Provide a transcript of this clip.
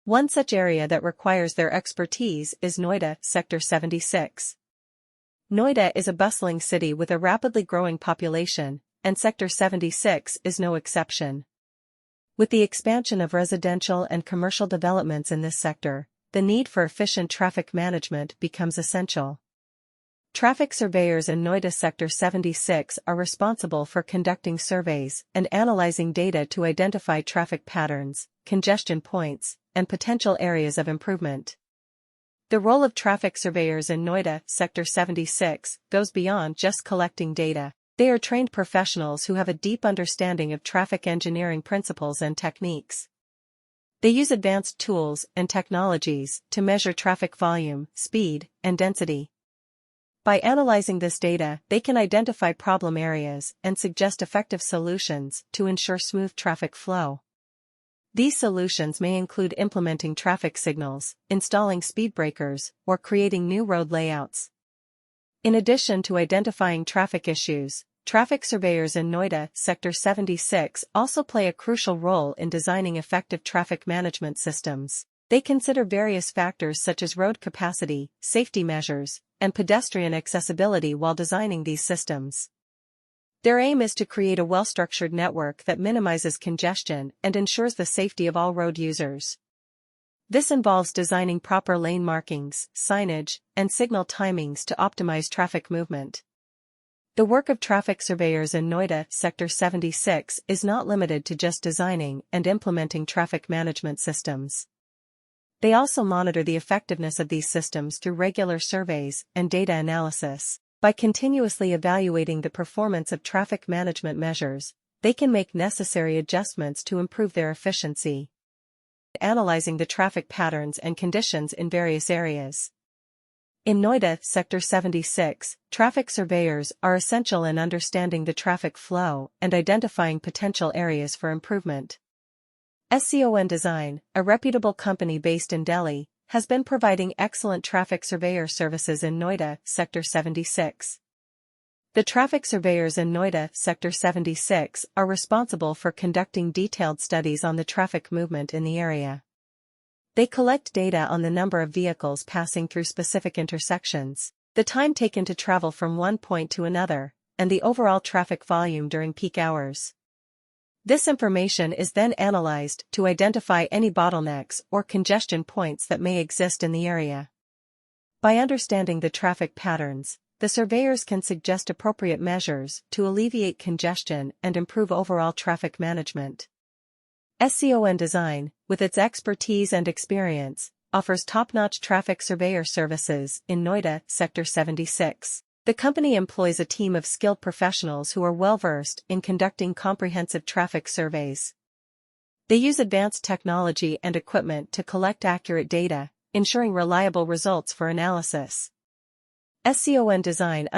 One such area that requires their expertise is Noida Sector 76. Noida is a bustling city with a rapidly growing population, and Sector 76 is no exception. With the expansion of residential and commercial developments in this sector, the need for efficient traffic management becomes essential. Traffic surveyors in Noida Sector 76 are responsible for conducting surveys and analyzing data to identify traffic patterns, congestion points, and potential areas of improvement. The role of traffic surveyors in Noida Sector 76 goes beyond just collecting data. They are trained professionals who have a deep understanding of traffic engineering principles and techniques. They use advanced tools and technologies to measure traffic volume, speed, and density. By analyzing this data, they can identify problem areas and suggest effective solutions to ensure smooth traffic flow. These solutions may include implementing traffic signals, installing speed breakers, or creating new road layouts. In addition to identifying traffic issues, traffic surveyors in Noida Sector 76 also play a crucial role in designing effective traffic management systems. They consider various factors such as road capacity, safety measures, and pedestrian accessibility while designing these systems. Their aim is to create a well-structured network that minimizes congestion and ensures the safety of all road users. This involves designing proper lane markings, signage, and signal timings to optimize traffic movement. The work of traffic surveyors in Noida Sector 76 is not limited to just designing and implementing traffic management systems. They also monitor the effectiveness of these systems through regular surveys and data analysis. By continuously evaluating the performance of traffic management measures, they can make necessary adjustments to improve their efficiency. Analyzing the traffic patterns and conditions in various areas. In Noida Sector 76, traffic surveyors are essential in understanding the traffic flow and identifying potential areas for improvement. SCON Design, a reputable company based in Delhi, has been providing excellent traffic surveyor services in Noida Sector 76. The traffic surveyors in Noida Sector 76 are responsible for conducting detailed studies on the traffic movement in the area. They collect data on the number of vehicles passing through specific intersections, the time taken to travel from one point to another, and the overall traffic volume during peak hours. This information is then analyzed to identify any bottlenecks or congestion points that may exist in the area. By understanding the traffic patterns, the surveyors can suggest appropriate measures to alleviate congestion and improve overall traffic management. SCON Design, with its expertise and experience, offers top-notch traffic surveyor services in Noida Sector 76. The company employs a team of skilled professionals who are well-versed in conducting comprehensive traffic surveys. They use advanced technology and equipment to collect accurate data, ensuring reliable results for analysis. SCON Design